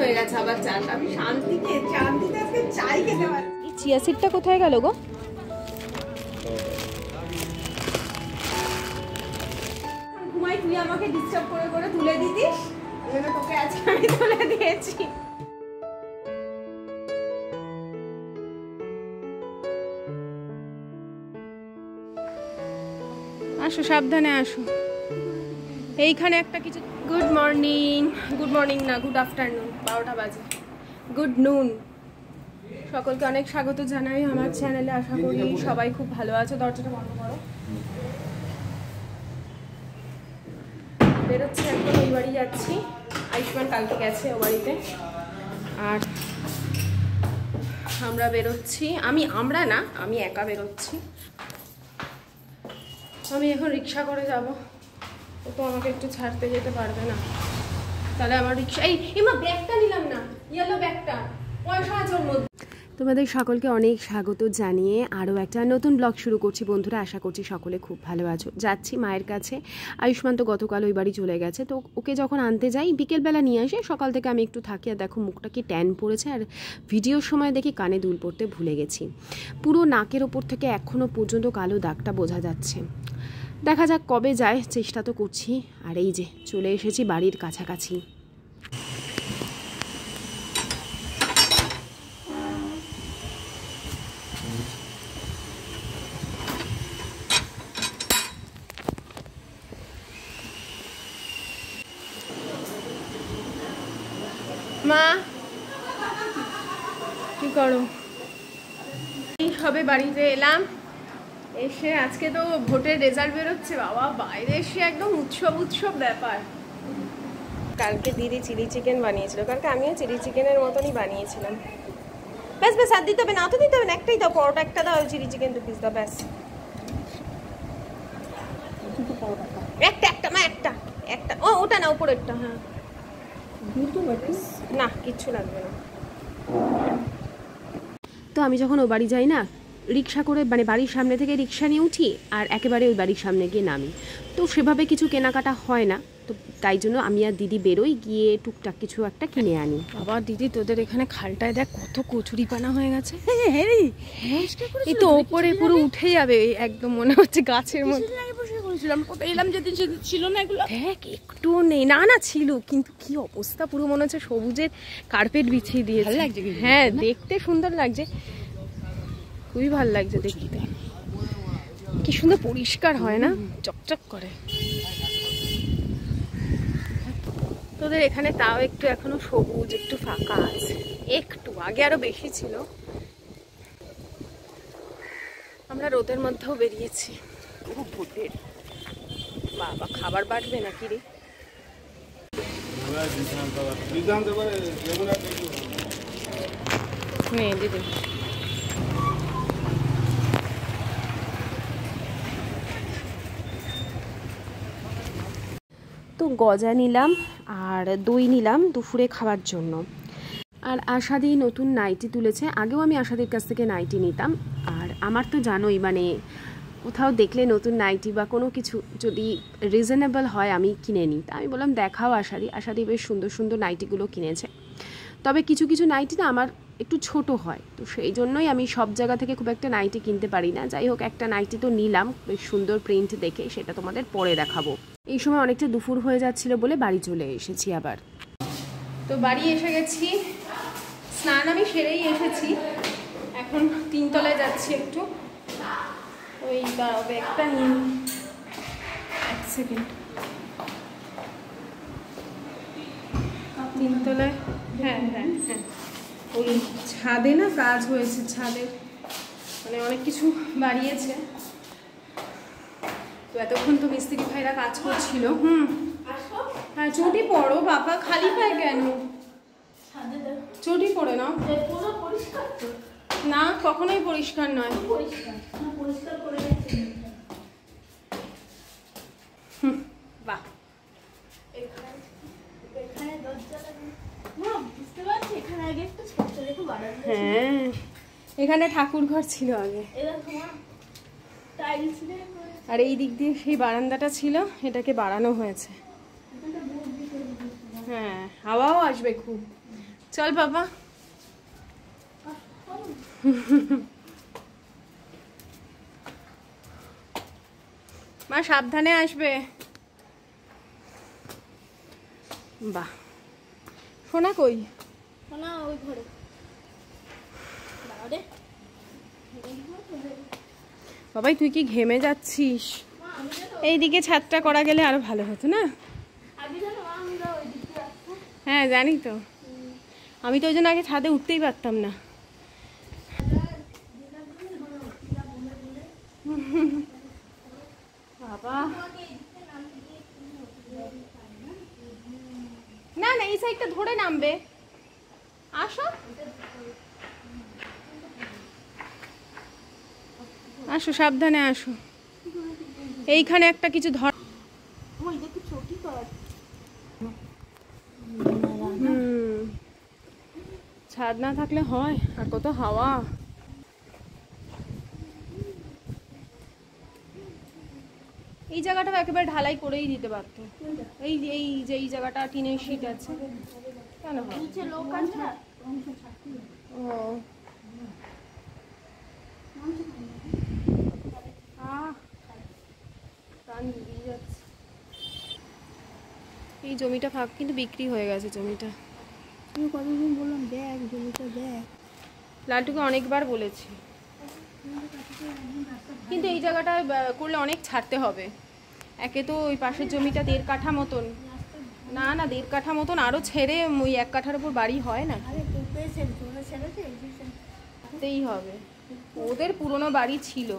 হয়ে গেছে আবার চাটা। আমি শান্তিতে আজকে চাই খেতে পারছি। এই চিয়া সিডটা কোথায় গেল গো? ঘুমাই, তুই আমাকে ডিস্টার্ব করে করে তুলে দিতিস, এজন্য তোকে আজকে আমি তুলে দিয়েছি। আসো, সাবধানে আসো। এইখানে একটা কিছু। গুড মর্নিং না, গুড আফটারনুন, 12টা বাজে। গুড নুন। সকলকে অনেক স্বাগত জানাই আমার চ্যানেলে। আশা করি সবাই খুব ভালো আছো। দরজাটা বন্ধ করো। বেরোচ্ছি এখন, ওই বাড়ি যাচ্ছি। আয়ুষ্মান কালকে গেছে ও বাড়িতে, আর আমরা বেরোচ্ছি। আমি একা বেরোচ্ছি। আমি এখন রিক্সা করে যাব। ও তো আমাকে একটু ছাড়তে যেতে পারবে না, তাহলে আমার রিক্সা। এই মা, ব্যাগটা নিলাম না, ইয়েলো ব্যাগটা, পয়সা আছে ওর মধ্যে। তোমাদের সকলকে অনেক স্বাগত জানিয়ে আরও একটা নতুন ব্লগ শুরু করছি বন্ধুরা। আশা করছি সকলে খুব ভালো আছো। যাচ্ছি মায়ের কাছে। আয়ুষ্মান তো গতকাল ওই বাড়ি চলে গেছে, তো ওকে যখন আনতে যাই বিকেলবেলা নিয়ে আসে। সকাল থেকে আমি একটু থাকি, আর দেখো মুখটা কি ট্যান পড়েছে, আর ভিডিওর সময় দেখি কানে দুল পড়তে ভুলে গেছি। পুরো নাকের ওপর থেকে এখনও পর্যন্ত কালো দাগটা বোঝা যাচ্ছে। দেখা যাক কবে যায়, চেষ্টা তো করছি। আর এই যে চলে এসেছি বাড়ির কাছাকাছি। মা, কি করো? এই সবে বাড়িতে এলাম, এসে আজকে তো ভোটের রেজাল্ট বেরোচ্ছে বাবা, বাইরে এসে একদম উৎসব ব্যাপার। কালকে দিদি চিলি চিকেন বানিয়েছিল, কালকে আমিও চিলি চিকেনের মতনই বানিয়েছিলাম। ব্যাস আর দিতে হবে না, অত দিতে হবে না, একটাই দাও, পরোটা একটা দাও, চিলি চিকেন 2 পিস দাও, ব্যাস। একটা মা, একটা ও, ওটা না, উপরেরটা। হ্যাঁ, না কিচ্ছু লাগবে না। তো আমি যখন ও বাড়ি যাই না, রিক্সা করে, মানে বাড়ির সামনে থেকে রিক্সা নিয়ে উঠি আর একেবারে ওই বাড়ির সামনে গিয়ে নামি। তো সেভাবে কিছু কেনাকাটা হয় না, তো তাই জন্য আমি আর দিদি বেরোই, গিয়ে টুকটাক কিছু একটা কিনে আনি। আবার দিদি, তোদের এখানে খালটায় দেখ কত কচুরিপানা হয়ে গেছে। এই তো ওপরে পুরো উঠে যাবে একদম, মনে হচ্ছে গাছের মধ্যে। এলাম যেদিন ছিল না এগুলো, দেখ একটু নেই। না ছিল, কিন্তু কি অবস্থা, পুরো মনে হচ্ছে সবুজের কার্পেট বিছিয়ে দিয়েছে। হ্যাঁ, দেখতে সুন্দর লাগছে, খুবই ভালো লাগছে দেখতে। কি সুন্দর পরিষ্কার হয় না, চকচক করে। তোদের এখানে তাও একটু এখনো সবুজ, একটু ফাঁকা আছে, একটু আগে আরো বেশি ছিল। আমরা রোদের মধ্যেও বেরিয়েছি। খুব ভোটের বাবা, খাবার বাড়বে নাকি রে? হ্যাঁ দিদি, তো গজা নিলাম আর দই নিলাম দুপুরে খাওয়ার জন্য। আর আশাদি নতুন নাইটি তুলেছে। আগেও আমি আশাদির কাছ থেকে নাইটি নিতাম, আর আমার তো জানোই, মানে কোথাও দেখলে নতুন নাইটি বা কোনো কিছু যদি রিজনেবল হয় আমি কিনে নিই। তা আমি বললাম দেখাও আশাদি বেশ সুন্দর সুন্দর নাইটিগুলো কিনেছে। তবে কিছু কিছু নাইটি না আমার একটু ছোট হয়, তো সেই জন্যই আমি সব জায়গা থেকে খুব একটা নাইটি কিনতে পারি না। যাই হোক, একটা নাইটি তো নিলাম বেশ সুন্দর প্রিন্ট দেখে, সেটা তোমাদের পরে দেখাবো। এই সময় অনেকটা দুপুর হয়ে যাচ্ছিল বলে বাড়ি চলে এসেছি আবার। তো বাড়ি এসে গেছি, স্নান আমি সেরেই এসেছি। এখন 3 তলায় যাচ্ছি একটু। ওই দাঁড়াবে একটা নিন, 1 সেকেন্ড। 3 তলায়, হ্যাঁ, ওই ছাদে না কাজ হয়েছে, ছাদে মানে অনেক কিছু বাড়িয়েছে, তো এতক্ষণ তো মিস্ত্রি ভাইরা কাজ করছিল। হ্যাঁ, চটি পড়ো বাবা, খালি পায় কেন? চটি পড়ে নাও। না, কখনোই পরিষ্কার নয়। বাহ, হ্যাঁ, এখানে ঠাকুর ঘর ছিল আগে, আর এই দিক দিয়ে সেই বারান্দাটা ছিল, এটাকে বাড়ানো হয়েছে। হ্যাঁ, হাওয়াও আসবে খুব। চল বাবা। মা সাবধানে আসবে। বাহ, সোনা কই? সোনা ওই ঘরে। বাবাই তুই কি ঘেমে যাচ্ছিস? এইদিকে ছাদটা করা গেলে আরো ভালো হতো না? হ্যাঁ জানি তো, আমি তো ওই জন্য আগে ছাদে উঠতেই পারতাম না। বাবা না না, এই সাইডটা ধরে নামবে। আসো আসো, সাবধানে আসো। এইখানে একটা কিছু ধর। ছাদ না থাকলে হয়, আর কত হাওয়া। এই জায়গাটা একেবারে ঢালাই করেই দিতে পারতো। এই এই যে এই জায়গাটা টিনের শীট আছে, কেন নিচে লোক আছে। ও এই জমিটা ফাঁক, কিন্তু বিক্রি হয়ে গেছে জমিটা। তুমি কতদিন বললাম দেখ জমিটা দেখ। লালটুকে অনেকবার বলেছি, কিন্তু এই জায়গাটায় করলে অনেক ছাড়তে হবে। একে তো ওই পাশের জমিটা 1.5 কাঠা মতন, না না 1.5 কাঠা মতন আরও ছেড়ে ওই 1 কাঠার উপর বাড়ি হয় না, ছাড়তেই হবে। ওদের পুরনো বাড়ি ছিল,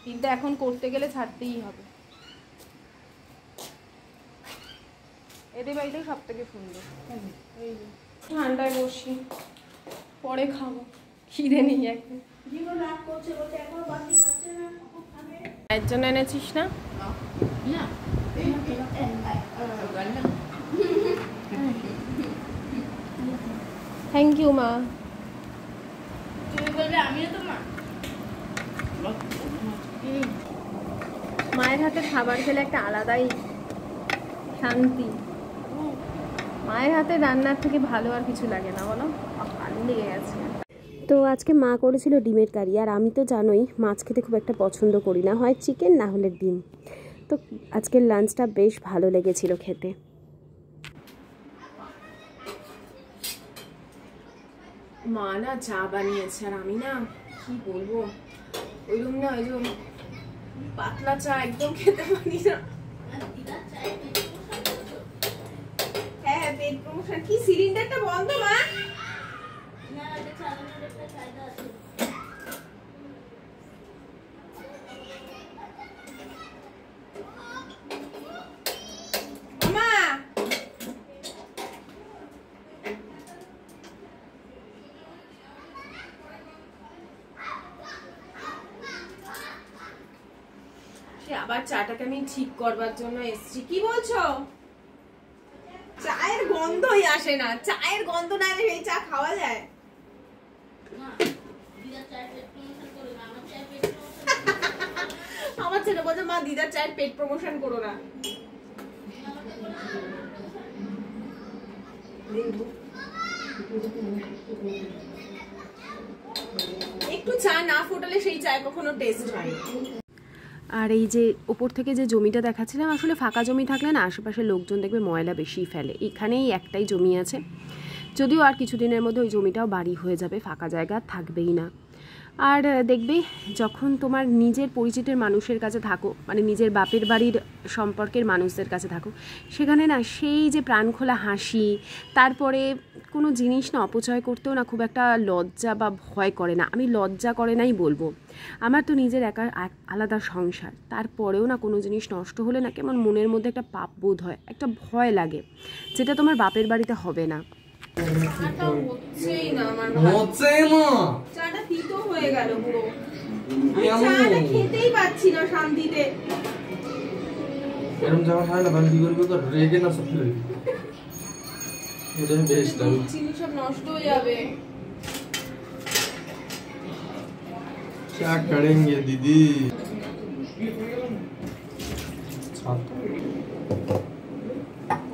কিন্তু এখন করতে গেলে ছাড়তেই হবে। এদের বাড়িটাই সব থেকে সুন্দর। এই ঠান্ডায় বসি, পরে খাবো, খিদে নেই এখন। এর জন্য এনেছিস না? থ্যাংক ইউ মা। মায়ের হাতে খাবার খেলে একটা আলাদাই শান্তি। মায়ের হাতে রান্নার থেকে ভালো আর কিছু লাগে না, বলো? পানি লেগে গেছে। তো আজকে মা করেছিল ডিমের কারি, আর আমি তো জানোই মাছ খেতে খুব একটা পছন্দ করি না, হয় চিকেন না হলে ডিম। তো আজকের লাঞ্চটা বেশ ভালো লেগেছিল খেতে। মা না চা বানিয়েছে, আর আমি না কি বলবো, ওইরকম না, ওই যে পাতলা চা একদম খেতে পারি না। হ্যাঁ পেট প্রমোশন। কি সিলিন্ডারটা বন্ধ মা? আবার চাটাকে আমি ঠিক করবার জন্য এসেছি। কি বলছো? চায়ের গন্ধই আসে না। চায়ের গন্ধ না এলে এই চা খাওয়া যায়? আমার ছেলে বলছে মা দিদার চায়ের পেট প্রমোশন করো না। একটু চা না ফোটালে সেই চায় কখনো টেস্ট হয়। আর এই যে ওপর থেকে যে জমিটা দেখাচ্ছিলাম, আসলে ফাঁকা জমি থাকলে না আশেপাশে লোকজন দেখবে ময়লা বেশি ফেলে। এখানেই একটাই জমি আছে, যদিও আর কিছুদিনের মধ্যে ওই জমিটাও বাড়ি হয়ে যাবে, ফাঁকা জায়গা থাকবেই না। আর দেখবে যখন তোমার নিজের পরিচিতের মানুষের কাছে থাকো, মানে নিজের বাপের বাড়ির সম্পর্কের মানুষদের কাছে থাকো, সেখানে না সেই যে প্রাণখোলা হাসি, তারপরে কোনো জিনিস না অপচয় করতেও না খুব একটা লজ্জা বা ভয় করে না। আমি লজ্জা করে নাই বলবো, আমার তো নিজের একা আলাদা সংসার, তারপরেও না কোনো জিনিস নষ্ট হলে না কেমন মনের মধ্যে একটা পাপ বোধ হয়, একটা ভয় লাগে, যেটা তোমার বাপের বাড়িতে হবে না। চাটা তিতো হয়ে গেল পুরো, চাটা খেতেই পাচ্ছি না শান্তিতে। এরকম জামা হয় না, আমি কি করবো তো রেগে না সব ফেলে চিনি সব নষ্ট হয়ে যাবে। क्या करेंगे दीदी?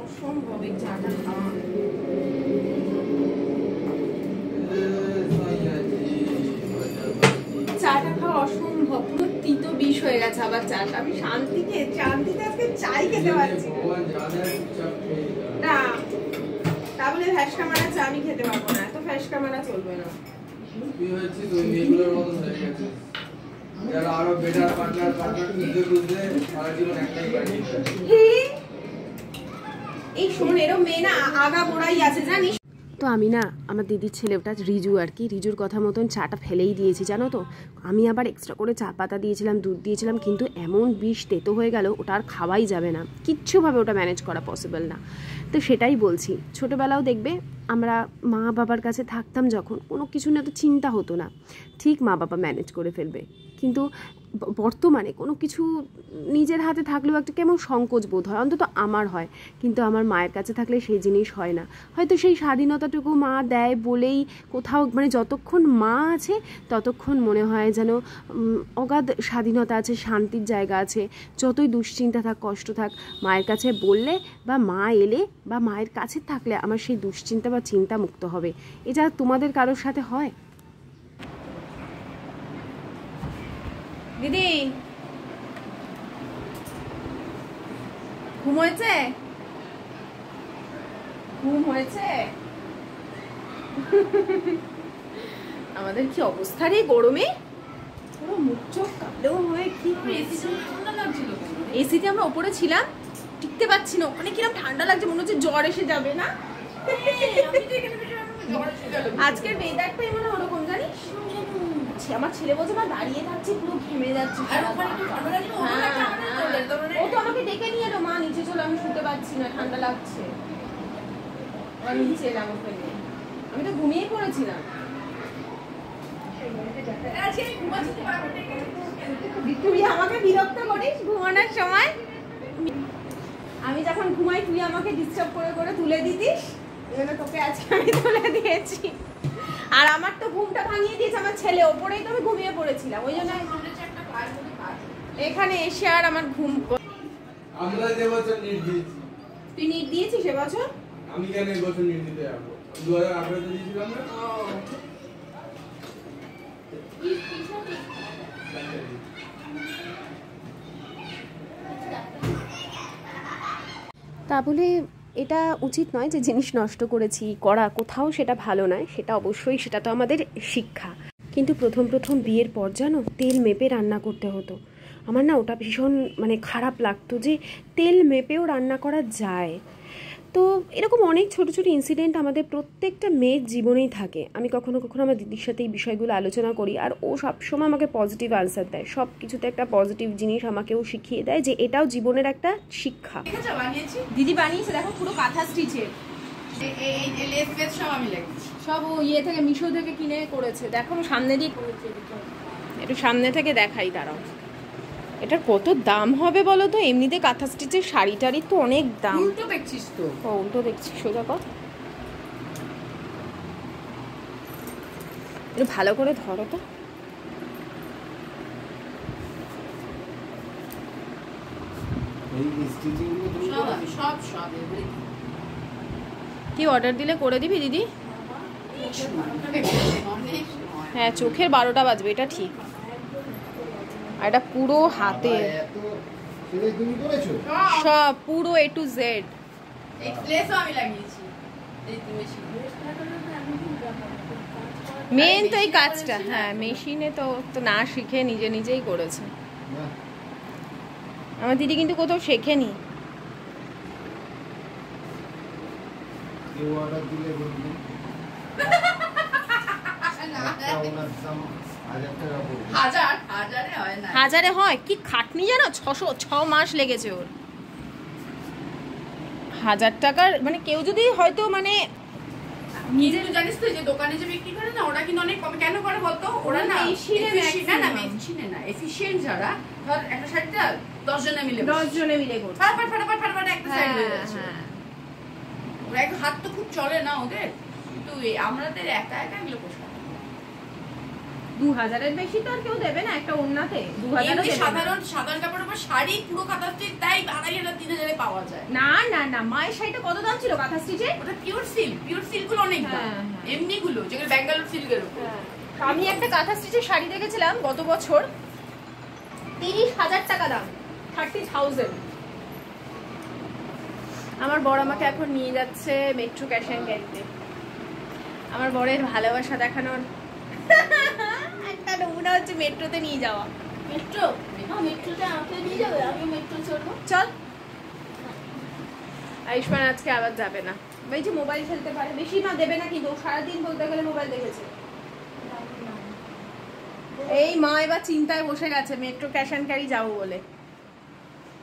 অসম্ভব এই চাটা খাওয়া। বাবার চাল। আমি শান্তিতে আজকে চাই খেতে পারছি না। তা বলে ফ্যাসকা মারা চা আমি খেতে পারবো না, এত ফ্যাসকা মারা চলবে না। এই শোন, এরম মেয়ে না আগা গোড়াই আছে জানিস। তো আমি না আমার দিদির ছেলেটা রিজু আর কি, রিজুর কথা মতন চাটা ফেলেই দিয়েছি জানো তো। আমি আবার এক্সট্রা করে চা পাতা দিয়েছিলাম, দুধ দিয়েছিলাম, কিন্তু এমন বিষ তেতো হয়ে গেল ওটা আর খাওয়াই যাবে না, কিচ্ছুভাবে ওটা ম্যানেজ করা পসিবল না। তো সেটাই বলছি, ছোটোবেলাও দেখবে আমরা মা বাবার কাছে থাকতাম যখন, কোনো কিছু না তো চিন্তা হতো না, ঠিক মা বাবা ম্যানেজ করে ফেলবে। কিন্তু বর্তমানে কোনো কিছু নিজের হাতে থাকলেও একটা কেমন সংকোচ বোধ হয়, অন্তত আমার হয়। কিন্তু আমার মায়ের কাছে থাকলে সেই জিনিস হয় না। হয়তো সেই স্বাধীনতাটুকু মা দেয় বলেই কোথাও মানে যতক্ষণ মা আছে ততক্ষণ মনে হয় যেন অগাধ স্বাধীনতা আছে, শান্তির জায়গা আছে। যতই দুশ্চিন্তা থাক, কষ্ট থাক, মায়ের কাছে বললে বা মা এলে বা মায়ের কাছে থাকলে আমার সেই দুশ্চিন্তা বা চিন্তা মুক্ত হবে। এটা তোমাদের কারোর সাথে হয়? দিদি ঘুম হয়েছে? ঘুম হয়েছে? আমাদের কি অবস্থা রে গরমে, পুরো মুখ চোখ কালো হয়ে কি এসিতে আমরা উপরে ছিলাম, টিকতে পারছি না, ওখানে কিরকম ঠান্ডা লাগছে, মনে হচ্ছে জ্বর এসে যাবে না। আজকের ওয়েদারটাই মনে ওরকম জানিস। আমার ছেলে বলছে না দাঁড়িয়ে থাকছি পুরো ঘেমে যাচ্ছে। ও তো আমাকে ডেকে নিয়ে এলো, মা নিচে চলো, আমি শুতে পারছি না, ঠান্ডা লাগছে। নিচে এলাম ওকে নিয়ে, আমি তো ঘুমিয়ে পড়েছিলাম। তুই আমাকে বিরক্ত করিস ঘুমানোর সময়, আমি যখন ঘুমাই তুই আমাকে ডিস্টার্ব করে করে তুলে দিতিস, তোকে আজকে আমি তুলে দিয়েছি। আর আমার তো ঘুমটা ভাঙিয়ে দিয়েছে আমার ছেলে, ওপরেই তো আমি ঘুমিয়ে পড়েছিলাম, ওই জন্য এখানে এসে আর আমার ঘুম। আমরা যে বছর নিট দিয়েছি। তুই নিট দিয়েছিস এবছর? আমি কেন এই বছর নিট দিতে যাবো? 2018 তে দিয়েছিলাম না। তা বলে এটা উচিত নয় যে জিনিস নষ্ট করেছি করা, কোথাও সেটা ভালো নয়, সেটা অবশ্যই, সেটা তো আমাদের শিক্ষা। কিন্তু প্রথম বিয়ের পর জানো তেল মেপে রান্না করতে হতো। আমার না ওটা ভীষণ মানে খারাপ লাগতো যে তেল মেপেও রান্না করা যায়। তো এরকম অনেক ছোট ছোট ইনসিডেন্ট আমাদের প্রত্যেকটা মেয়ের জীবনেই থাকে। আমি কখনো কখনো আমার দিদির সাথে এই বিষয়গুলো আলোচনা করি, আর ও সবসময় আমাকে পজিটিভ আনসার দেয়, সব কিছুতে একটা পজিটিভ জিনিস আমাকেও শিখিয়ে দেয় যে এটাও জীবনের একটা শিক্ষা। দিদি বানিয়েছে দেখো, পুরো কাঁথা স্টিচের, সব ও ইয়ে থেকে মিশো থেকে কিনে করেছে। দেখো সামনে দিয়ে করেছে, একটু সামনে থেকে দেখাই, দাঁড়াও। এটার কত দাম হবে বলো তো? এমনিতে কাঁথা স্টিচের শাড়িটারই তো অনেক দাম। উল্টো দেখছিস তো? ও উল্টো দেখছিস, সোজা কর, একটু ভালো করে ধরো তো। কি অর্ডার দিলে করে দিবি দিদি? হ্যাঁ, চোখের 12টা বাজবে, এটা ঠিক। আর এটা পুরো হাতে, সব পুরো A to Z। মেন তো এই কাজটা, হ্যাঁ মেশিনে তো না শিখে নিজেই করেছে। আমার দিদি কিন্তু কোথাও শেখেনি। হাজারে হয় কি খাটনি জানো, 6 মাস লেগেছে ওর। 1000 টাকার মানে কেউ যদি হয়তো মানে নিজের জানিস তো যে দোকানে যে বিক্রি করে না, ওরা কিন্তু অনেক কম কেন করে বলতো? ওরা না মেশিনে না এফিশিয়েন্ট যারা, ধর একটা শাড়িটা 10 জনে মিলে করছে, ফাটাফাট একটা সাইড হয়ে যাচ্ছে। ওরা একটু হাত তো খুব চলে না ওদের, কিন্তু আমাদের একা এগুলো পোষা 2000-এর বেশি তো আর কেউ দেবে না একটা ওড়নাতে। 2000 সাধারণ কাপড়ের উপর শাড়ি পুরো কাঁথা স্টিচ তাই 2500-3000-এ পাওয়া যায়। না মায়ের শাড়িটা কত দাম ছিল কাঁথা স্টিচে? ওটা পিওর সিল্ক গুলো অনেক দাম, এমনি গুলো যেগুলো ব্যাঙ্গালোর সিল্কের উপর। আমি একটা কাঁথা স্টিচের শাড়ি দেখেছিলাম গত বছর, 30,000 টাকা দাম, 30,000। আমার বর আমাকে এখন নিয়ে যাচ্ছে মেট্রো ক্যাশ অ্যান্ড ক্যারিতে। আমার বরের ভালোবাসা দেখানোর একটা নমুনা হচ্ছে মেট্রোতে নিয়ে যাওয়া। মেট্রোতে আমাকে নিয়ে যাবে, আমি মেট্রো চড়বো। চল। আয়ুষ্মান আজকে আবার যাবে না, ওই যে মোবাইল খেলতে পারে, বেশি না দেবে না কিন্তু সারাদিন বলতে গেলে মোবাইল দেখেছে। এই মা এবার চিন্তায় বসে গেছে মেট্রো ক্যাশ অ্যান্ড ক্যারি যাবো বলে।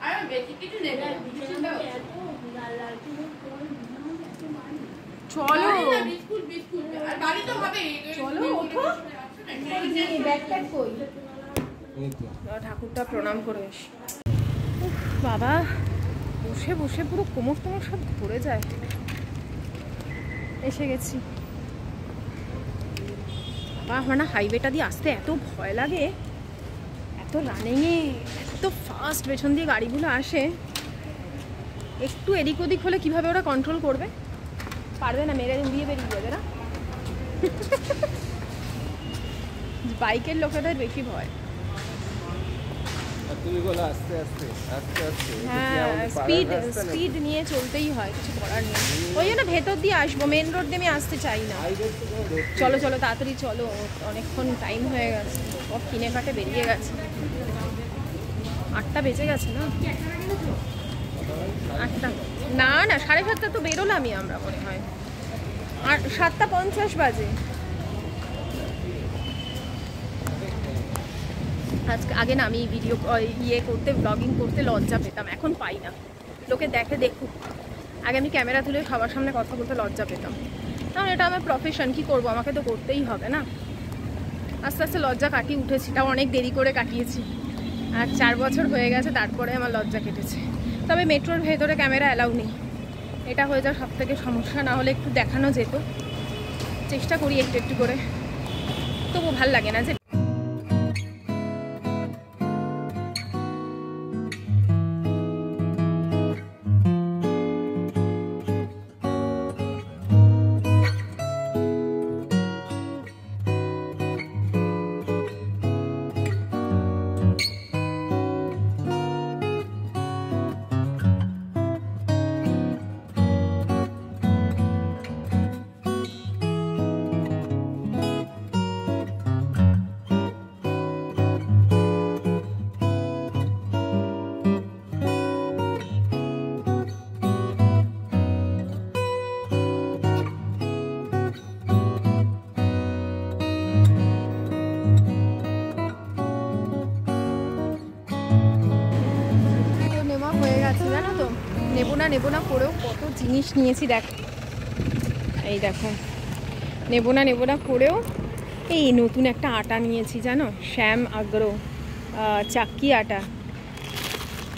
আর বেশি কিছু নেবে না, চলো বিস্কুট বিস্কুট আর বাড়ি তো হবে। চলো ওঠো, ব্যাগ ট্যাগ কই? ঠাকুরটা প্রণাম করে এস। বাবা বসে বসে পুরো কোমর টোমর সব ধরে যায়। এসে গেছি। বাবা আমার না হাইওয়েটা দিয়ে আসতে এত ভয় লাগে, এত রানিংয়ে এত ফাস্ট পেছন দিয়ে গাড়িগুলো আসে। একটু এদিক ওদিক হলে কিভাবে ওরা কন্ট্রোল করবে? পারবে না, মেরে উড়িয়ে বেরিয়ে যাবে না। বাইকের লোকেদের বেশি ভয়। হ্যাঁ স্পিড নিয়ে চলতেই হয়, কিছু করার নেই। ওই জন্য ভেতর দিয়ে আসবো, মেন রোড দিয়ে আমি আসতে চাই না। চলো চলো তাড়াতাড়ি চলো, অনেকক্ষণ টাইম হয়ে গেছে, সব কিনে কাটে বেরিয়ে গেছে। 8টা বেজে গেছে না? 8টা না না 7:30 তো বেরোলামই আমরা মনে হয়, আর 7:50 বাজে। আজকে আগে না আমি ভিডিও করতে ব্লগিং করতে লজ্জা পেতাম, এখন পাই না। লোকে দেখে দেখুক, আগে আমি ক্যামেরা তুলে সবার সামনে কথা বলতে লজ্জা পেতাম, কারণ এটা আমার প্রফেশন, কি করব, আমাকে তো করতেই হবে না। আস্তে আস্তে লজ্জা কাটিয়ে উঠেছি, তাও অনেক দেরি করে কাটিয়েছি, আর 4 বছর হয়ে গেছে তারপরে আমার লজ্জা কেটেছে। তবে মেট্রোর ভেতরে ক্যামেরা অ্যালাউ নেই, এটা হয়ে যাওয়ার সব থেকে সমস্যা। না হলে একটু দেখানো যেত, চেষ্টা করি একটু একটু করে, তবু ভাল লাগে না যে। জানো তো নেবো না করেও কত জিনিস নিয়েছি। দেখো এই দেখো, নেবো না করেও এই নতুন একটা আটা নিয়েছি জানো, শ্যাম আগ্রো চাক্কি আটা।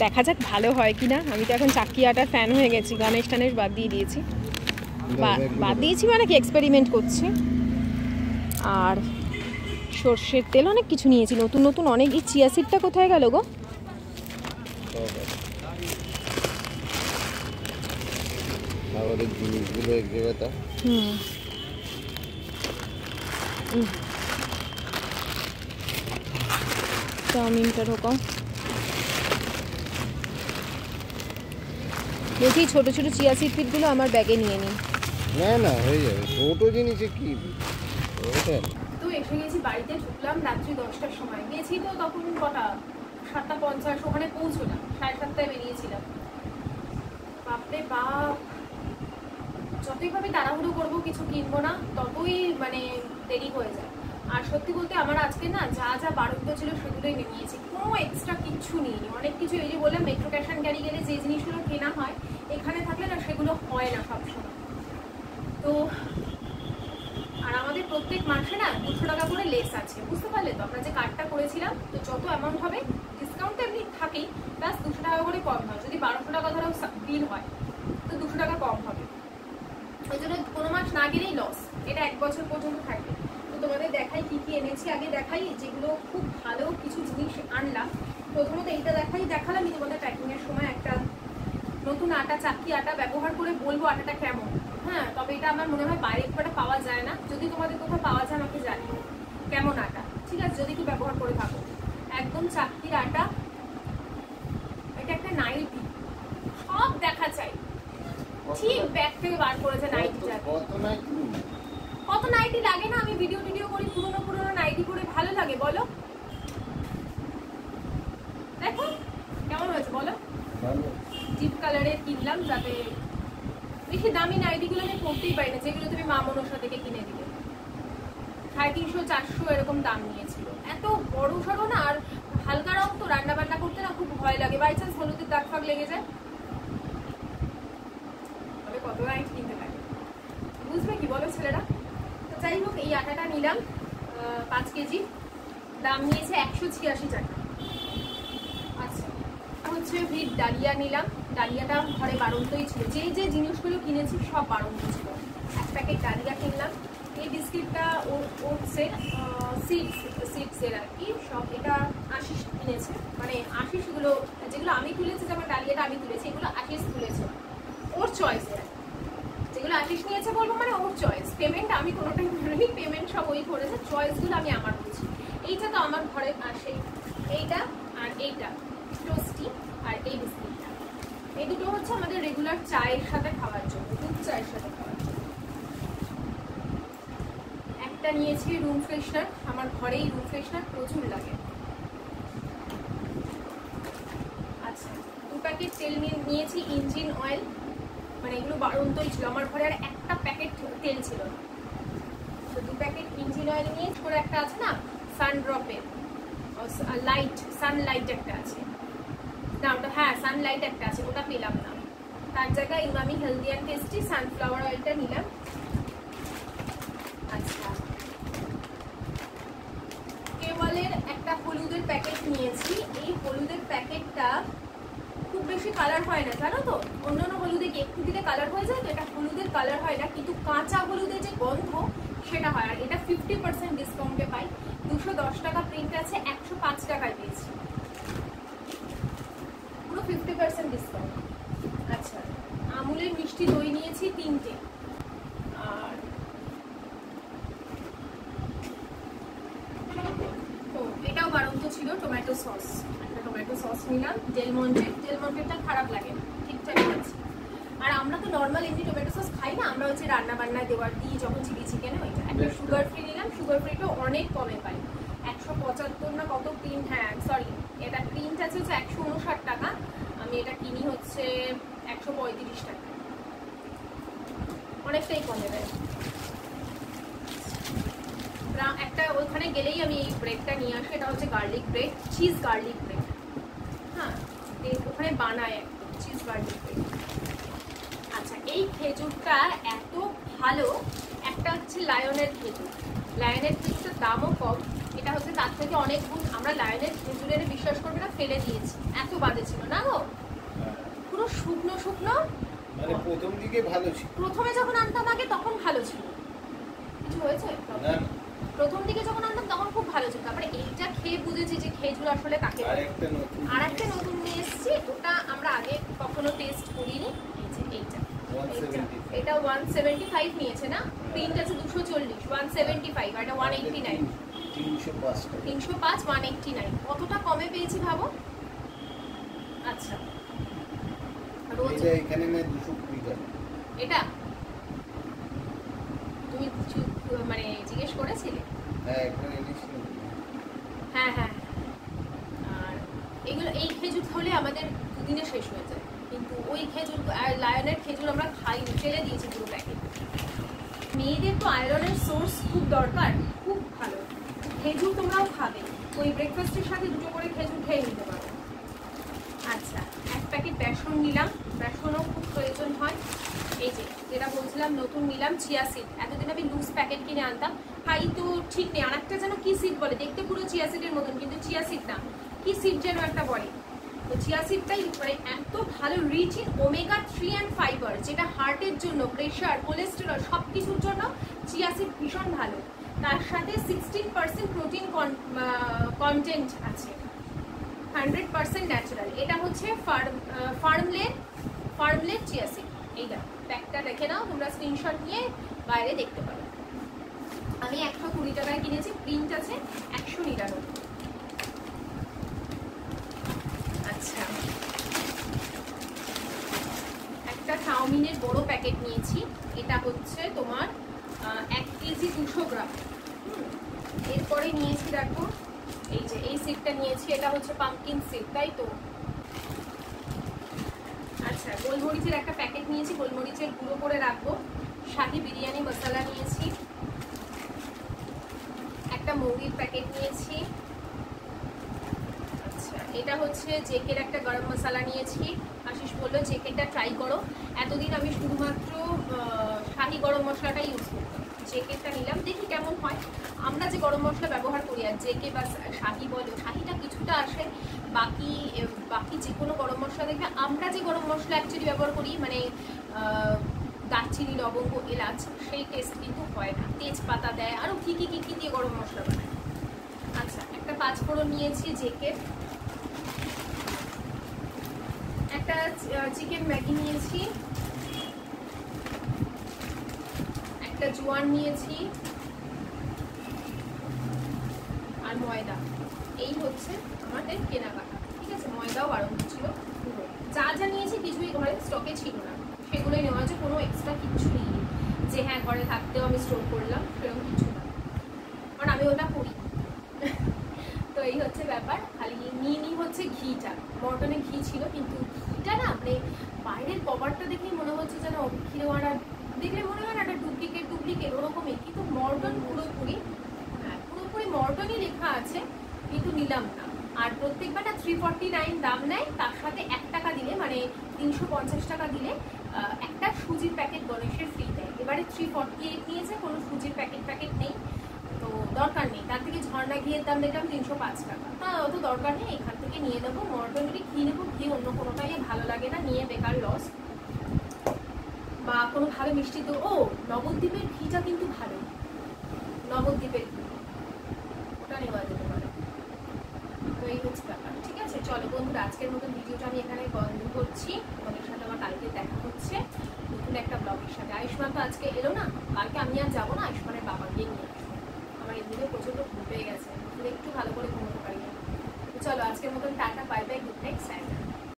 দেখা যাক ভালো হয় কি না। আমি তো এখন চাক্কি আটার ফ্যান হয়ে গেছি, গণেশ টানেশ বাদ দিয়েছি মানে কি এক্সপেরিমেন্ট করছি। আর সর্ষের তেল, অনেক কিছু নিয়েছি নতুন অনেক। এই চিয়া সিডটা কোথায় গেল গো? চাউমিনটা ঢোকাও। দেখি ছোট ছোট চিয়া সিড পিটগুলো আমার ব্যাগে নিয়ে নিই। না হয়ে যাবে, ছোট জিনিসে কি। তো এসে গেছি, বাড়িতে ঢুকলাম রাত্রি 10টার সময়। গেছি তো তখন কটা 7:50, ওখানে পৌঁছলাম 7:30 বেরিয়েছিলাম। বাপরে বাপ, যতই ভাবে তাড়াহুড়ো করবো কিছু কিনবো না, ততই মানে দেরি হয়ে যায়। আর সত্যি বলতে আমার আজকে না যা বাড়ন্ত ছিল সেগুলোই নিয়েছি, কোনো এক্সট্রা কিচ্ছু নিইনি। অনেক কিছু এই যে বললাম মেট্রো ক্যাশ অ্যান্ড ক্যারি গেলে যে জিনিসগুলো কেনা হয় এখানে থাকলে না সেগুলো হয় না সবসময়। তো আর আমাদের প্রত্যেক মাসে না 200 টাকা করে লেস আছে, বুঝতে পারলে তো? আমরা যে কার্ডটা করেছিলাম, তো যত অ্যামাউন্ট হবে ডিসকাউন্ট এমনি থাকেই, প্লাস 200 টাকা করে কম হয়। যদি 1200 টাকা ধরো বিল হয় তো 200 টাকা কম হবে। ওই জন্য কোনো মাস না গেলেই লস, এটা 1 বছর পর্যন্ত থাকবে। তো তোমাদের দেখাই কি কি এনেছি। আগে দেখাই যেগুলো খুব ভালো কিছু জিনিস আনলাম। প্রথমত এইটা দেখালাম তোমাদের প্যাকিংয়ের সময়। একটা নতুন আটা, চাক্কি আটা ব্যবহার করে বলবো আটাটা কেমন। হ্যাঁ, তবে এটা আমার মনে হয় বাইরে খুব একটা পাওয়া যায় না। যদি তোমাদের কোথাও পাওয়া যায় আমাকে জানিও কেমন আটা, ঠিক আছে? যদি একটু ব্যবহার করে থাকো, একদম এরকম চাকতির আটা, এটা একটা নাইটি, সব দেখা চাই। ঠিক ব্যাগ থেকে বার করেছে নাইটিটা। কত নাইটি লাগে না, আমি ভিডিও করি, পুরনো নাইটি পরে ভালো লাগে বলো? দেখো কেমন হয়েছে বলো? ডিপ কালারের কিনলাম, যাতে বেশি দামি নাইটিগুলো আমি পরতেই পারি না, যেগুলো তুমি মা মনসা থেকে কিনে দিলে 350-400 এরকম দাম নিয়েছিল। এত বড় সড়ো না, আর হালকা রং তো, রান্না বান্না করতে না খুব ভয় লাগে, বাই চান্স হলুদের দাগ ফাগ লেগে যায়। তবে কত নাইটি কিনতে পারে বুঝবে কি বলো ছেলেরা? তো যাই হোক, এই আটাটা নিলাম 5 কেজি, দাম নিয়েছে 186 টাকা। আচ্ছা, হচ্ছে ভিট ডালিয়া নিলাম, ডালিয়াটা ঘরে বাড়ন্তই ছিল, যে জিনিসগুলো কিনেছি সব বাড়ন্ত ছিল। 1 প্যাকেট ডালিয়া কিনলাম। এই বিস্কিটটা ওটসের সিডসের আর কি, সব এটা আশিস কিনেছে, মানে আশিসগুলো যেগুলো আমি তুলেছি, যেমন ডালিয়াটা আমি তুলেছি, এগুলো আশিস তুলেছে, ওর চয়েসের। যেগুলো আশিস নিয়েছে বলবো মানে ওর চয়েস, পেমেন্ট আমি কোনোটাই করিনি, পেমেন্ট সব ওই করেছে, চয়েসগুলো আমি আমার বলছি। এইটা তো আমার ঘরে আসে, এইটা আর এইটা টোস্টি, আর এই বিস্কিটটা, এই দুটো হচ্ছে আমাদের রেগুলার চায়ের সাথে খাওয়ার জন্য, দুধ চায়ের সাথে খাওয়ার জন্য। একটা নিয়েছি রুম ফ্রেশনার, আমার ঘরেই রুম ফ্রেশনার প্রচুর লাগে। আচ্ছা, 2 প্যাকেট তেল নিয়েছি, ইঞ্জিন অয়েল, মানে এগুলো বাড়ন্তই ছিল আমার ঘরে, আর একটা প্যাকেট তেল ছিল না, তো 2 প্যাকেট ইঞ্জিন অয়েল নিয়ে করে একটা আছে না সানড্রপের লাইট, সানলাইট একটা আছে না ওটা, হ্যাঁ সানলাইট একটা আছে, ওটা পেলাম না, তার জায়গায় Emami healthy and tasty sunflower অয়েলটা নিলাম। আচ্ছা, কেওয়ালের একটা হলুদের প্যাকেট নিয়েছি, এই হলুদের প্যাকেটটা খুব বেশি কালার হয় না জানো তো, অন্যান্য হলুদে কি একটু দিলে কালার হয়ে যায়, তো এটা হলুদের কালার হয় না, কিন্তু কাঁচা হলুদের যে গন্ধ সেটা হয়। আর এটা 50% ডিসকাউন্টে পাই, 210 টাকা প্রিন্ট আছে, 105 টাকায় পেয়েছি, পুরো 50% ডিসকাউন্ট। আচ্ছা, আমুলের মিষ্টি দই নিয়েছি 3টে, আর এটাও বাড়ন্ত ছিল, টমেটো সস, একটা টমেটো সস নিলাম, ডেলমন্টেটা খারাপ লাগে না, ঠিকঠাক আছে। আর আমরা তো নর্মাল এমনি টমেটো সস খাই না, আমরা হচ্ছে রান্না বান্নায় দেওয়ার দিই যখন চিলি চিকেনে, ওইটা একটা সুগার ফ্রি নিলাম, সুগার ফ্রিটা অনেক কমে পাই, 175 না কত প্রিন্ট, হ্যাঁ সরি এটা প্রিন্ট আছে হচ্ছে 159 টাকা, আমি এটা কিনি হচ্ছে 135 টাকা, অনেকটাই কমে দেয়। একটা ওখানে গেলেই আমি এই ব্রেডটা নিয়ে আসি, এটা হচ্ছে garlic bread, cheese garlic bread, হ্যাঁ ওখানে বানায় একদম চিজ গার্লিক ব্রেড। আচ্ছা, এই খেজুরটা এত ভালো, একটা হচ্ছে লায়নের খেজুরটার দামও কম, এটা হচ্ছে তার থেকে অনেক গুণ। আমরা লায়নের খেজুরের বিশ্বাস করবে না, ফেলে দিয়েছি, এত বাজে ছিল না গো, পুরো শুকনো শুকনো, মানে প্রথম দিকে ভালো ছিল, প্রথমে যখন আনতাম আগে তখন ভালো ছিল, কিছু হয়েছে না, প্রথম দিকে যখন আনতাম তখন খুব ভালো ছিল, তারপরে এইটা খেয়ে বুঝেছি যে খেজুর আসলে কাকে, আর একটা নতুন নিয়ে এসেছি, ওটা আমরা আগে কখনো টেস্ট করিনি, এটা 175 নিয়েছে না, প্রিন্ট আছে 240, 175 আর এটা 189, 305 189, কতটা কমে পেয়েছি ভাবো। আচ্ছা, এখানে না 220 টাকা, এটা তুমি মানে জিজ্ঞেস করেছিলে? হ্যাঁ এখানে এনেছিল, হ্যাঁ হ্যাঁ, আর এগুলো এই খেজুর হলে আমাদের দুদিনে শেষ হয়ে যায়, কিন্তু ওই খেজুর লায়নের খেজুর আমরা খাইনি, ফেলে দিয়েছি পুরো প্যাকেট। মেয়েদের তো আয়রনের সোর্স খুব দরকার, খুব ভালো খেজুর তোমরাও খাবে, ওই ব্রেকফাস্টের সাথে 2টো করে খেজুর খেয়ে নিতে পারো। আচ্ছা, 1 প্যাকেট বেসন নিলাম, বেসনও খুব প্রয়োজন হয়। এই যে যেটা বলছিলাম নতুন নিলাম চিয়া সিড, এতদিন আমি লুজ প্যাকেট কিনে আনতাম, খাই তো ঠিক নেই, আর একটা যেন কি সিড বলে, দেখতে পুরো চিয়া সিডের মতন কিন্তু চিয়া সিড না, কি সিড যেন একটা বলে, তো চিয়া সিডটাই মানে এত ভালো, rich in omega 3 and fibre, যেটা হার্টের জন্য, প্রেশার, কোলেস্টেরল সব কিছুর জন্য চিয়া সিড ভীষণ ভালো। তার সাথে 16% প্রোটিন কন্টেন্ট আছে, 100% ন্যাচারাল। এটা হচ্ছে ফার্মলেট চিয়া সিড, এইটা প্যাকটা দেখে নাও তোমরা, স্ক্রিনশট নিয়ে বাইরে দেখতে পারো। আমি 120 টাকায় কিনেছি, প্রিন্ট আছে 199। গ্রামীণের বড় প্যাকেট নিয়েছি, এটা হচ্ছে তোমার 1 কেজি 200 গ্রাম। এরপরে নিয়েছি দেখো এই যে এই সিডটা নিয়েছি, এটা হচ্ছে পাম্পকিন সিড, তাই তো। আচ্ছা, গোলমরিচের একটা প্যাকেট নিয়েছি, গোলমরিচের গুঁড়ো করে রাখবো। শাহি বিরিয়ানি মশলা নিয়েছি, একটা মৌরির প্যাকেট নিয়েছি। আচ্ছা, এটা হচ্ছে জেকের একটা গরম মশলা নিয়েছি। আশিস বললো জেকেটা ট্রাই করো, এতদিন আমি শুধুমাত্র শাহি গরম মশলাটাই ইউজ করতাম, জেকেরটা নিলাম, দেখি কেমন হয়। আমরা যে গরম মশলা ব্যবহার করি, আর জেকে বা শাহি বলো, শাহিটা কিছুটা আসে, বাকি যে কোনো গরম মশলা দেখবে আমরা যে গরম মশলা অ্যাকচুয়ালি ব্যবহার করি, মানে দারচিনি, লবঙ্গ, এলাচ, সেই টেস্ট কিন্তু হয় না। তেজপাতা দেয়, আরও কী দিয়ে গরম মশলা বানায়। আচ্ছা, একটা 5 ফোড়ন নিয়েছি জেকের, একটা চিকেন ম্যাগি নিয়েছি, একটা জোয়ান নিয়েছি, আর ময়দা। এই হচ্ছে আমাদের কেনাকাটা, ঠিক আছে। ময়দাও বারণ ছিল, যা যা নিয়েছি কিছুই ঘরে স্টকে ছিল না, সেগুলোই নেওয়া হয়েছে, কোনো এক্সট্রা কিচ্ছু নেই যে হ্যাঁ ঘরে থাকতেও আমি স্টোর করলাম, সেরকম কিছু না, কারণ আমি ওটা করি। তো এই হচ্ছে ব্যাপার। খালি নিয়ে হচ্ছে ঘিটা, মটনে ঘি ছিল, কিন্তু ঘিটা না মানে বাইরের কভারটা দেখেই মনে হচ্ছে যেন ক্ষীরওয়ালা, দেখলে মনে হয় না একটা ডুপ্লিকেট ওরকমই, কিন্তু মর্টন পুরোপুরি, হ্যাঁ পুরোপুরি মর্টনই লেখা আছে, কিন্তু নিলাম না। আর প্রত্যেকবার না 349 দাম নেয়, তার সাথে 1 টাকা দিলে, মানে 350 টাকা দিলে একটা সুজির প্যাকেট গণেশের ফ্রি দেয়। এবারে 348 নিয়েছে, কোনো সুজির প্যাকেট নেই, তো দরকার নেই। তার থেকে ঝর্ণা ঘিয়ের দাম দেখলাম 305 টাকা, হ্যাঁ অত দরকার নেই, এখান থেকে নিয়ে নেবো। মর্টনেরই ঘি নেবো, ঘি অন্য কোনোটাই ভালো লাগে না, নিয়ে বেকার লস। বা কোনো ভালো মিষ্টি তো, ও নবদ্বীপের ঘিটা কিন্তু ভালো, নবদ্বীপের ঘি, ওটা নেওয়া যেতে পারে। তো এই হচ্ছে ব্যাপার, ঠিক আছে। চলো বন্ধুরা, আজকের মতন ভিডিওটা আমি এখানে বন্ধ করছি। তোমাদের সাথে আমার কালকে দেখা হচ্ছে নতুন একটা ব্লগের সাথে। আয়ুষ্মান তো আজকে এলো না, কালকে আমি আর যাবো না, আয়ুষ্মানের বাবাকে নিয়ে আসবো। আমার এমনিতেও প্রচন্ড ঘুম পেয়ে গেছে, একটু ভালো করে ঘুমোতে পারি না। চলো আজকের মতন tata, bye bye, good night, side.